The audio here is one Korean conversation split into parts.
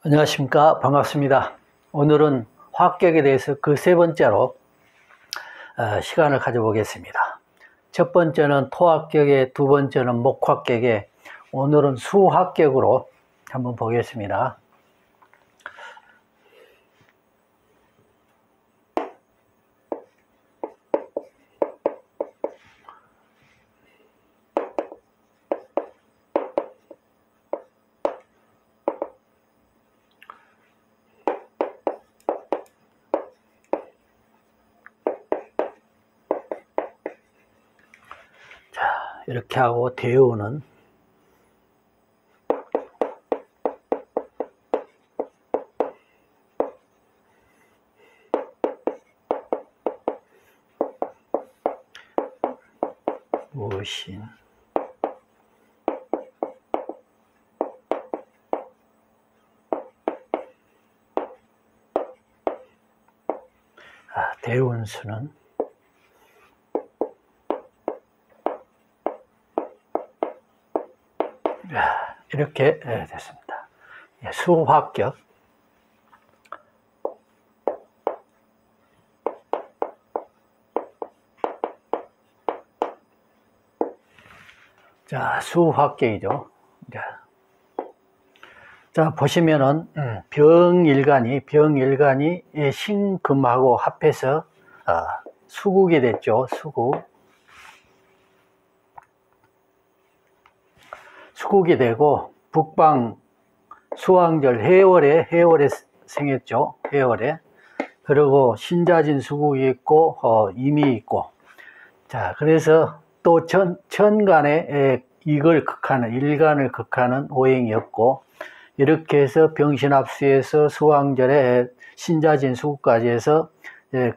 안녕하십니까. 반갑습니다. 오늘은 화학격에 대해서 그 세 번째로 시간을 가져보겠습니다. 첫 번째는 토합격에, 두 번째는 목합격에, 오늘은 수합격으로 한번 보겠습니다. 이렇게 하고 대우는 무신 대운수는 이렇게 됐습니다. 수합격. 자, 수합격이죠. 자, 보시면은 병일간이 신금하고 합해서 수국이 됐죠. 수국이 되고 북방 수왕절 해월에 생겼죠. 해월에. 그리고 신자진 수국이 있고 임이 있고, 자, 그래서 또 천간에 이걸 극하는, 일간을 극하는 오행이었고, 이렇게 해서 병신합수에서 수왕절에 신자진 수국까지 해서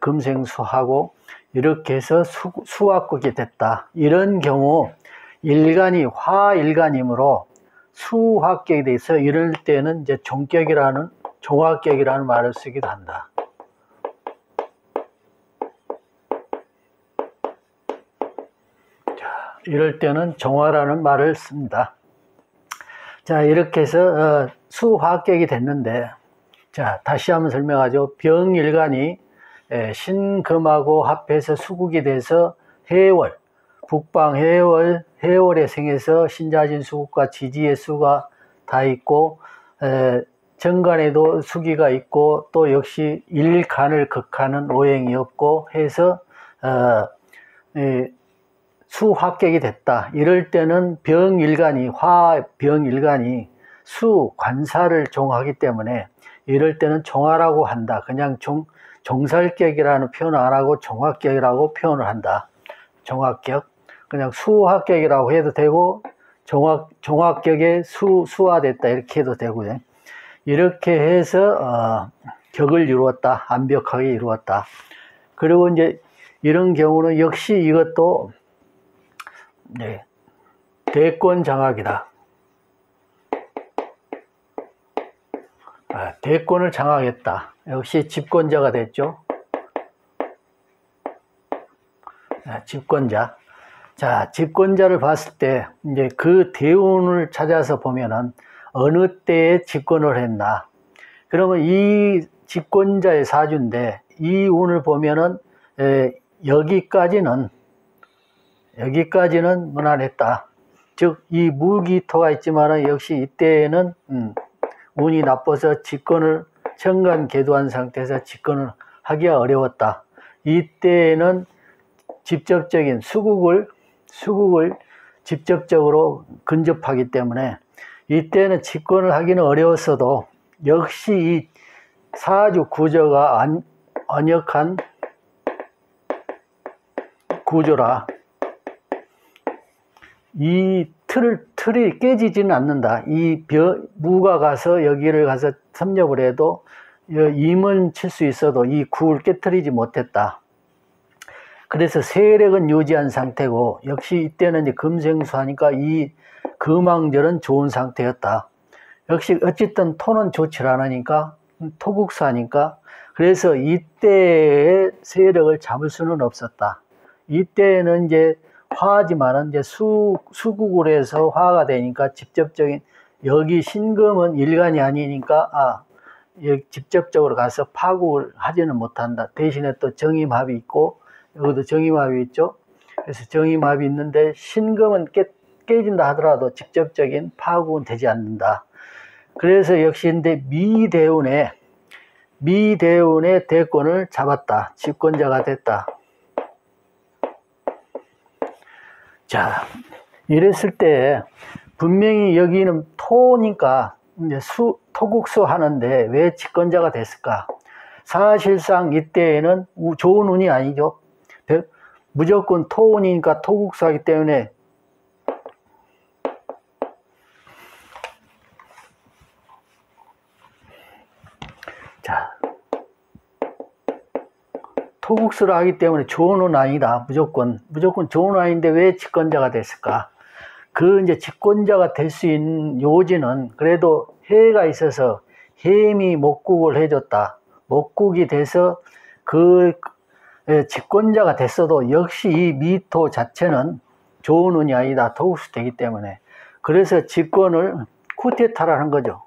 금생수하고 이렇게 해서 수합국이 됐다. 이런 경우 일간이 화일간이므로 수합격이 돼 있어. 이럴 때는 이제 종합격이라는 말을 쓰기도 한다. 자, 이럴 때는 종화라는 말을 씁니다. 자, 이렇게 해서 수합격이 됐는데, 자, 다시 한번 설명하죠. 병일간이 신금하고 합해서 수국이 돼서 해월, 북방 해월에 생해서 신자진 수국과 지지의 수가 다 있고, 정간에도 수기가 있고, 또 역시 일간을 극하는 오행이었고 해서 수합격이 됐다. 이럴 때는 화병일간이 수관사를 종하기 때문에 이럴 때는 종화라고 한다. 그냥 종살격이라는 표현을 안 하고 종합격이라고 표현을 한다. 종합격. 그냥 수합격이라고 해도 되고 종합격에 수화됐다 이렇게 해도 되고요. 이렇게 해서 격을 이루었다. 완벽하게 이루었다. 그리고 이제 이런 경우는 역시 이것도 대권 장악이다. 대권을 장악했다. 역시 집권자가 됐죠. 집권자. 자, 집권자를 봤을 때 이제 그 대운을 찾아서 보면은 어느 때에 집권을 했나. 그러면 이 집권자의 사주인데 이 운을 보면은 여기까지는 무난했다. 즉 이 무기토가 있지만은 역시 이때에는 운이 나빠서 정관 계도한 상태에서 집권을 하기가 어려웠다. 이때에는 직접적인 수국을 직접적으로 근접하기 때문에 이때는 집권을 하기는 어려웠어도 역시 이 사주 구조가 언역한 구조라 이 틀이 깨지지는 않는다. 이 무가 가서 여기를 가서 섭렵을 해도 임은 칠 수 있어도 이 구를 깨뜨리지 못했다. 그래서 세력은 유지한 상태고 역시 이때는 이제 금생수하니까 이 금왕절은 좋은 상태였다. 역시 어쨌든 토는 좋지 않으니까 토국수하니까 그래서 이때의 세력을 잡을 수는 없었다. 이때는 이제 화지만은 이제 수국으로 해서 화가 되니까 직접적인 여기 신금은 일간이 아니니까 여기 직접적으로 가서 파국을 하지는 못한다. 대신에 또 정임합이 있고 여기도 정임합이 있죠. 그래서 정임합이 있는데 신금은 깨진다 하더라도 직접적인 파국은 되지 않는다. 그래서 역시 근데 미대운의 대권을 잡았다. 집권자가 됐다. 자, 이랬을 때 분명히 여기는 토니까 이제 토국수 하는데 왜 집권자가 됐을까? 사실상 이때에는 좋은 운이 아니죠. 무조건 토운이니까 토국수 하기 때문에 자, 토국수를 하기 때문에 좋은 운은 아니다. 무조건 좋은 운 아닌데 왜 집권자가 됐을까? 이제 집권자가 될 수 있는 요지는 그래도 해가 있어서 해미 목국을 해줬다. 목국이 돼서 집권자가 됐어도 역시 이 미토 자체는 좋은 운이 아니다. 토국수 되기 때문에. 그래서 집권을 쿠데타를 한 거죠.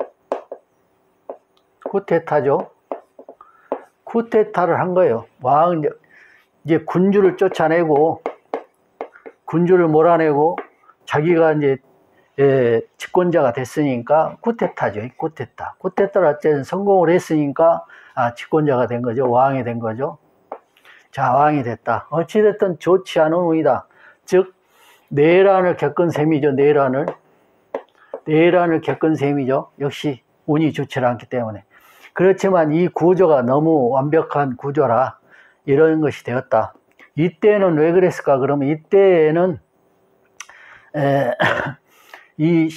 쿠데타죠. 쿠데타를 한 거예요. 이제 군주를 쫓아내고, 군주를 몰아내고, 자기가 이제, 집권자가 됐으니까, 쿠데타죠. 쿠데타. 쿠데타를 어쨌든 성공을 했으니까, 집권자가 된 거죠. 왕이 된 거죠. 자, 왕이 됐다. 어찌됐든 좋지 않은 운이다. 즉, 내란을 겪은 셈이죠. 내란을 겪은 셈이죠. 역시 운이 좋지 않기 때문에. 그렇지만 이 구조가 너무 완벽한 구조라 이런 것이 되었다. 이때는 왜 그랬을까? 그러면 이때에는 이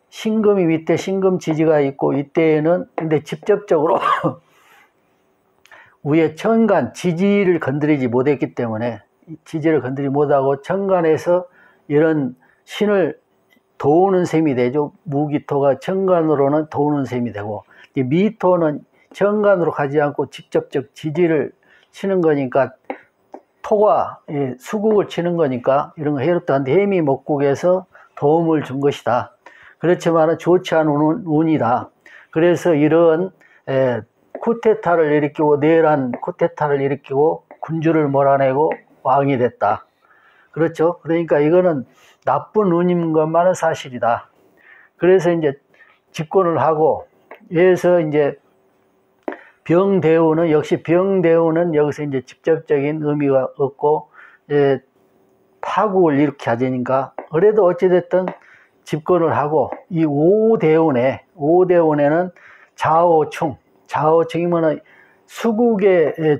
신금이 밑에 신금 지지가 있고 이때에는 근데 직접적으로 위에 천간 지지를 건드리지 못했기 때문에 지지를 건드리지 못하고 천간에서 이런 신을 도우는 셈이 되죠. 무기토가 천간으로는 도우는 셈이 되고 미토는 천간으로 가지 않고 직접적 지지를 치는 거니까 토가 수국을 치는 거니까 이런 거 해롭다는데 해미 목국에서 도움을 준 것이다. 그렇지만 좋지 않은 운이다. 그래서 이런 쿠데타를 일으키고 내란 쿠데타를 일으키고 군주를 몰아내고 왕이 됐다. 그렇죠? 그러니까 이거는 나쁜 운인 것만은 사실이다. 그래서 이제 집권을 하고 여기서 이제 병대우는 역시 병대우는 여기서 이제 직접적인 의미가 없고 파국을 일으키게 하자니까 그래도 어찌됐든 집권을 하고 이 오대운에는 좌오충이면 수국의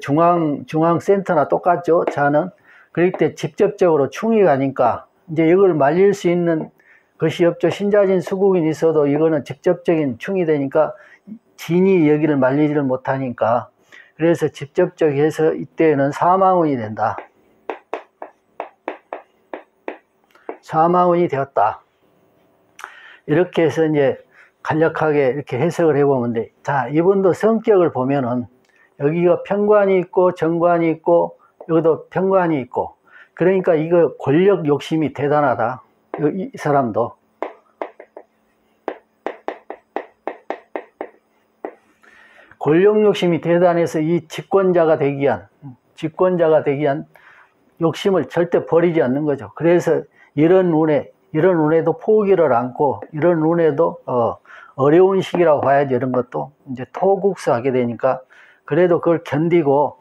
중앙센터나 똑같죠. 자는 그럴 때 직접적으로 충이 가니까 이제 이걸 말릴 수 있는 것이 없죠. 신자진 수국이 있어도 이거는 직접적인 충이 되니까 진이 여기를 말리지를 못하니까 그래서 직접적으로 해서 이때는 사망운이 된다. 사망운이 되었다. 이렇게 해서 이제 간략하게 이렇게 해석을 해보면 돼. 자, 이분도 성격을 보면은 여기가 편관이 있고 정관이 있고 여기도 편관이 있고 그러니까 이거 권력 욕심이 대단하다. 이 사람도. 권력 욕심이 대단해서 이 집권자가 되기 위한 욕심을 절대 버리지 않는 거죠. 그래서 이런 운에도 포기를 않고 이런 운에도 어려운 시기라고 봐야지. 이런 것도 이제 토국수하게 되니까 그래도 그걸 견디고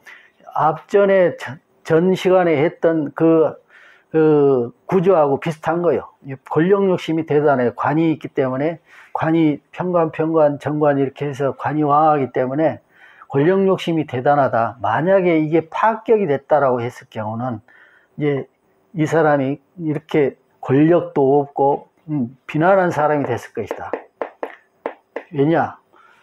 앞전에 전 시간에 했던 그 구조하고 비슷한 거예요. 권력 욕심이 대단해요. 관이 있기 때문에 관이 편관, 정관 이렇게 해서 관이 왕하기 때문에 권력 욕심이 대단하다. 만약에 이게 파격이 됐다라고 했을 경우는 이제 이 사람이 이렇게 권력도 없고 비난한 사람이 됐을 것이다. 왜냐?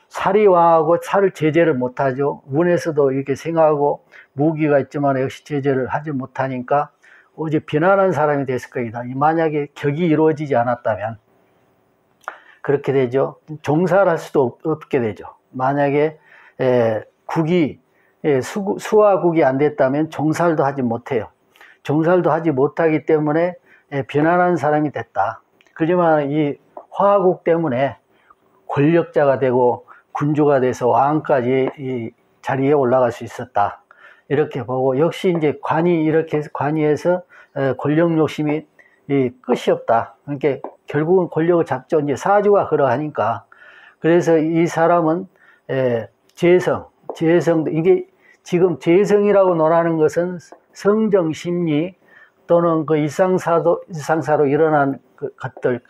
살이 왕하고 살을 제재를 못하죠. 운에서도 이렇게 생하고 무기가 있지만 역시 제재를 하지 못하니까 어제 비난한 사람이 됐을 것이다. 만약에 격이 이루어지지 않았다면 그렇게 되죠. 종사를 할 수도 없게 되죠. 만약에 수화국이 안 됐다면 종살도 하지 못해요. 종살도 하지 못하기 때문에 비난한 사람이 됐다. 그지만 이 화국 때문에 권력자가 되고 군주가 돼서 왕까지 이 자리에 올라갈 수 있었다. 이렇게 보고, 역시 이제 관이 이렇게 해서 관이에서 권력 욕심이 끝이 없다. 그러니까 결국은 권력을 잡죠. 이제 사주가 그러하니까. 그래서 이 사람은 재성, 이게 지금 재성이라고 논하는 것은 성정 심리 또는 그 일상사로 일어난 그 것들,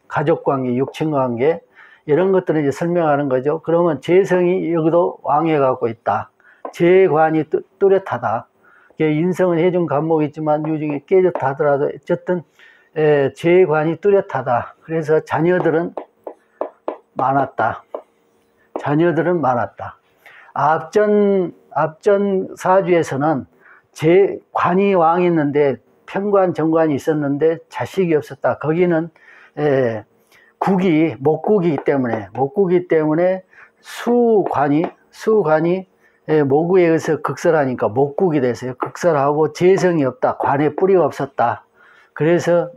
가족관계, 육친관계, 이런 것들을 이제 설명하는 거죠. 그러면 재성이 여기도 왕해 갖고 있다. 재관이 뚜렷하다. 인성은 해준 간목이 있지만 유중에 깨졌다 하더라도 어쨌든 재관이 뚜렷하다. 그래서 자녀들은 많았다. 앞전 사주에서는 관이 왕이었는데 편관, 정관이 있었는데 자식이 없었다. 거기는 목국이기 때문에 수관이 모국에 의해서 극설하니까 목국이 돼서요. 극설하고 재성이 없다. 관에 뿌리가 없었다. 그래서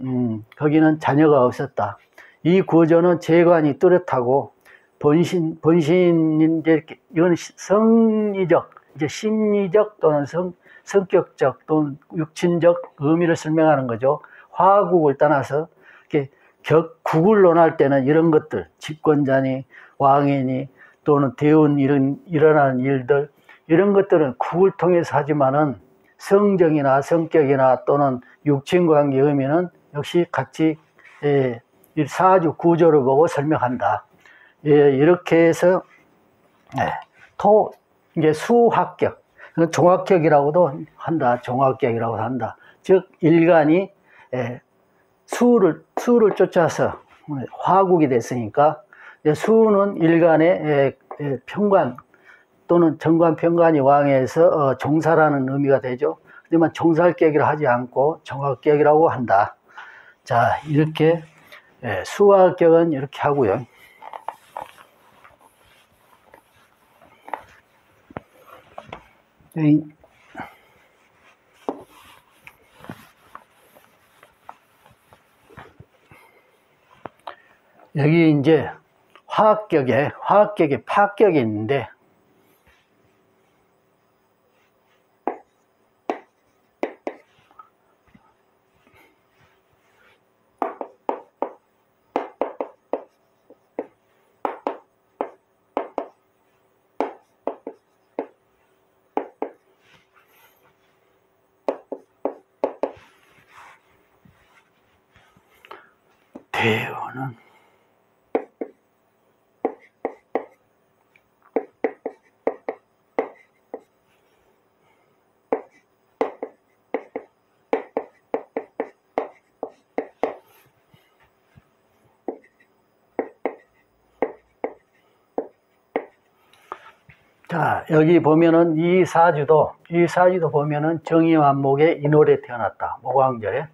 거기는 자녀가 없었다. 이 구조는 재관이 뚜렷하고 본신인데 이건 성리적, 이제 심리적 또는 성격적 또는 육친적 의미를 설명하는 거죠. 화국을 떠나서 이렇게 국을 논할 때는 이런 것들, 집권자니 왕이니 또는 대운 일어나는 일들, 이런 것들은 국을 통해서 하지만은 성정이나 성격이나 또는 육친관계 의미는 역시 같이 사주 구조를 보고 설명한다. 이렇게 해서 이게 수합격, 종합격이라고도 한다. 즉 일간이 수를 쫓아서 화국이 됐으니까 수는 일간의 편관 또는 정관 편관이 왕에서 종사라는 의미가 되죠. 하지만 종살격이라 하지 않고 종합격이라고 한다. 자, 이렇게 수화격은 이렇게 하고요. 여기 이제 화학격에 파격이 있는데, 대원은 자, 여기 보면은 이 사주도 보면은 정의만목에 인월에 태어났다. 목왕절에.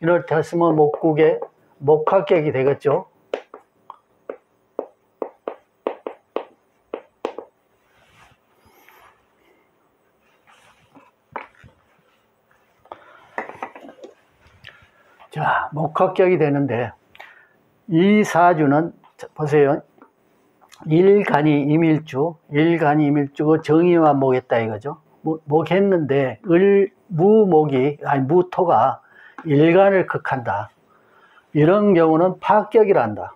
인월 태어났으면 목국에 목합격이 되겠죠. 자, 목합격이 되는데, 이 사주는 보세요. 일간이 임일주고 정의만 목했다 이거죠. 목했는데 무토가 일간을 극한다. 이런 경우는 파격이란다.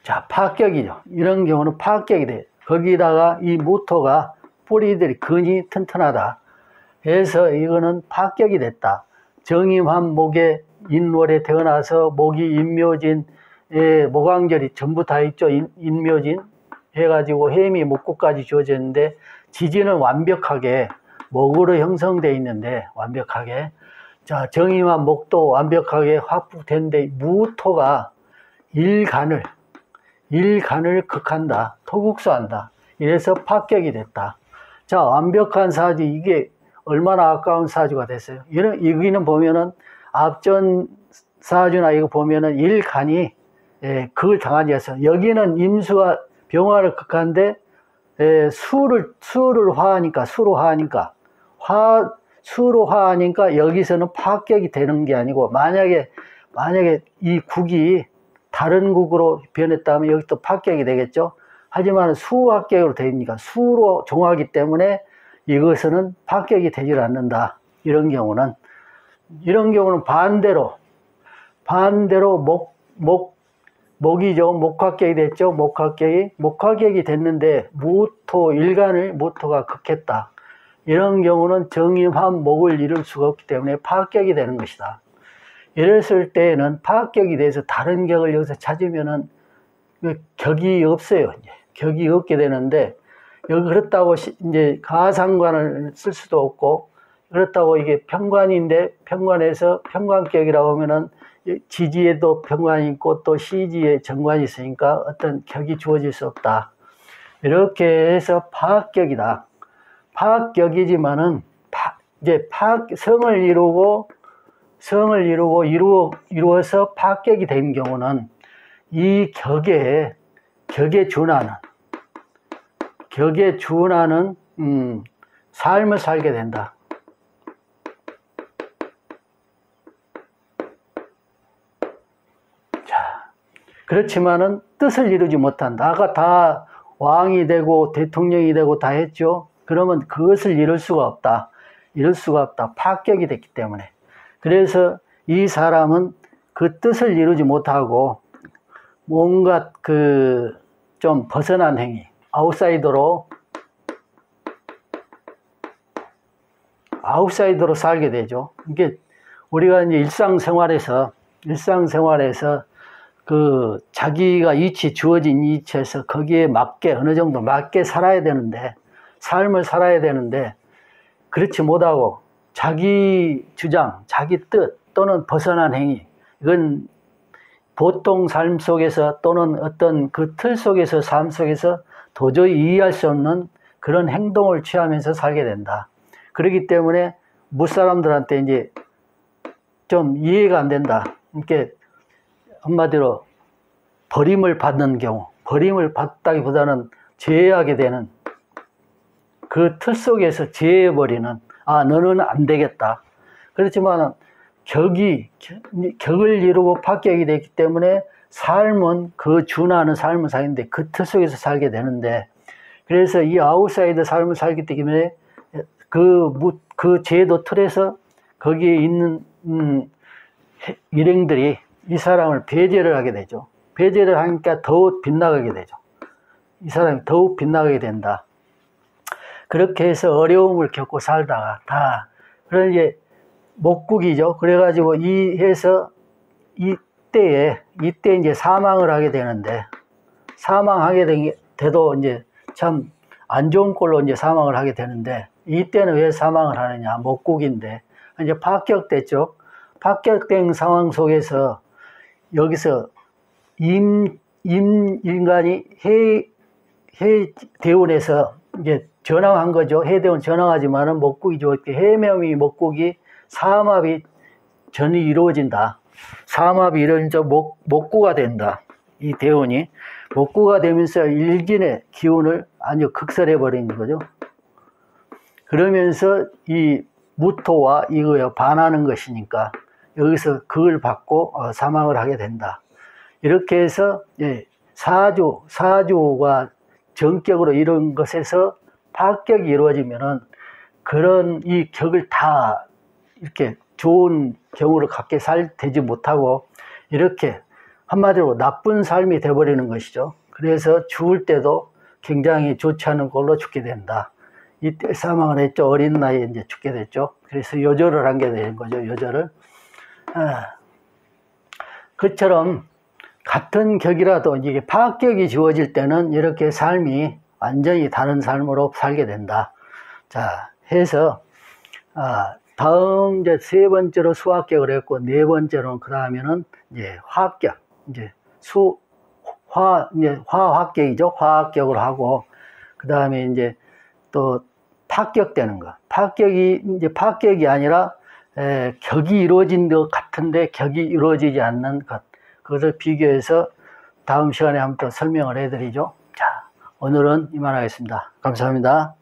자, 파격이죠. 이런 경우는 파격이 돼. 거기다가 이 무토가 뿌리들이 근이 튼튼하다. 그래서 이거는 파격이 됐다. 정임한 목에 인월에 태어나서 목이 인묘진, 목왕절이 전부 다 있죠. 인묘진 해가지고 해미 목구까지 주어졌는데, 지지는 완벽하게 목으로 형성되어 있는데, 완벽하게. 자, 정임한 목도 완벽하게 확보됐는데, 무토가 일간을 극한다. 토국수한다. 이래서 파격이 됐다. 자, 완벽한 사주, 이게 얼마나 아까운 사주가 됐어요. 여기는 보면은 앞전 사주나 이거 보면은 일간이 그걸 당하지 않아서, 여기는 임수가 병화를 극한데 수로 화하니까 수로 화하니까 여기서는 파격이 되는 게 아니고, 만약에 이 국이 다른 국으로 변했다면 여기 또 파격이 되겠죠. 하지만 수합격으로 되니까 수로 종하기 때문에 이것은 파격이 되질 않는다. 이런 경우는 반대로 목이죠. 목합격이 됐죠. 목합격이 됐는데 일간을 무토가 극했다. 이런 경우는 정임한 목을 이룰 수가 없기 때문에 파격이 되는 것이다. 이랬을 때에는 파격이 돼서 다른 격을 여기서 찾으면은 격이 없어요. 이제 격이 없게 되는데, 여기 그렇다고 이제 가상관을 쓸 수도 없고, 그렇다고 이게 평관인데 평관에서 평관격이라고 하면은 지지에도 평관이 있고 또 시지에 정관이 있으니까 어떤 격이 주어질 수 없다. 이렇게 해서 파격이다. 파격이지만은 이제 성을 이루어서 파격이 된 경우는 이 격에 준하는 삶을 살게 된다. 자, 그렇지만은 뜻을 이루지 못한다. 아까 다 왕이 되고 대통령이 되고 다 했죠. 그러면 그것을 이룰 수가 없다. 파격이 됐기 때문에. 그래서 이 사람은 그 뜻을 이루지 못하고 뭔가 좀 벗어난 행위, 아웃사이더로 살게 되죠. 이게 우리가 이제 일상생활에서 자기가 주어진 위치에서 거기에 맞게 어느 정도 맞게 삶을 살아야 되는데 그렇지 못하고 자기 주장, 자기 뜻 또는 벗어난 행위, 이건 보통 삶 속에서 또는 어떤 그 틀 속에서 삶 속에서 도저히 이해할 수 없는 그런 행동을 취하면서 살게 된다. 그렇기 때문에 무사람들한테 이제 좀 이해가 안 된다. 이렇게 한마디로 버림을 받는 경우, 버림을 받다기보다는 제외하게 되는 그 틀 속에서 제외해버리는, 너는 안 되겠다. 그렇지만 격을 이루고 파격이 됐기 때문에 삶은 그 준하는 삶을 사는데 그 틀 속에서 살게 되는데, 그래서 이 아웃사이드 삶을 살기 때문에 그 제도 틀에서 거기에 있는 일행들이 이 사람을 배제를 하게 되죠. 배제를 하니까 더욱 빗나가게 되죠. 이 사람이 더욱 빗나가게 된다. 그렇게 해서 어려움을 겪고 살다가 그런 이제 목국이죠. 그래가지고 이때 이제 사망을 하게 되는데, 사망하게 돼도 이제 참 안 좋은 꼴로 이제 사망을 하게 되는데, 이때는 왜 사망을 하느냐? 목국인데 이제 파격됐죠. 파격된 상황 속에서 여기서 임인간이 해대원에서 이제 전항한 거죠. 해대원 전항하지만은 목국이죠. 해명이 목국이 사합이 전이 이루어진다. 사합이 이루어져 목구가 된다. 이 대원이 목구가 되면서 일진의 기운을 아주 극설해 버리는 거죠. 그러면서 이 무토와 이거에 반하는 것이니까 여기서 그걸 받고 사망을 하게 된다. 이렇게 해서 사주가 전격으로 이룬 것에서 파격이 이루어지면은 그런 이 격을 다 이렇게 좋은 경우를 갖게 되지 못하고 이렇게 한마디로 나쁜 삶이 되어버리는 것이죠. 그래서 죽을 때도 굉장히 좋지 않은 걸로 죽게 된다. 이때 사망을 했죠. 어린 나이에 이제 죽게 됐죠. 그래서 요절을 하게 되는 거죠. 요절을. 그처럼 같은 격이라도 이게 파격이 주어질 때는 이렇게 삶이 완전히 다른 삶으로 살게 된다. 자, 해서 다음 이제 세 번째로 수합격을 했고, 네 번째로는 그 다음에는 이제 화합격, 이제 화합격이죠. 화합격을 하고, 그 다음에 이제 또 파격되는 것. 파격이 아니라 격이 이루어진 것 같은데 격이 이루어지지 않는 것. 그것을 비교해서 다음 시간에 한번 더 설명을 해드리죠. 자, 오늘은 이만하겠습니다. 감사합니다.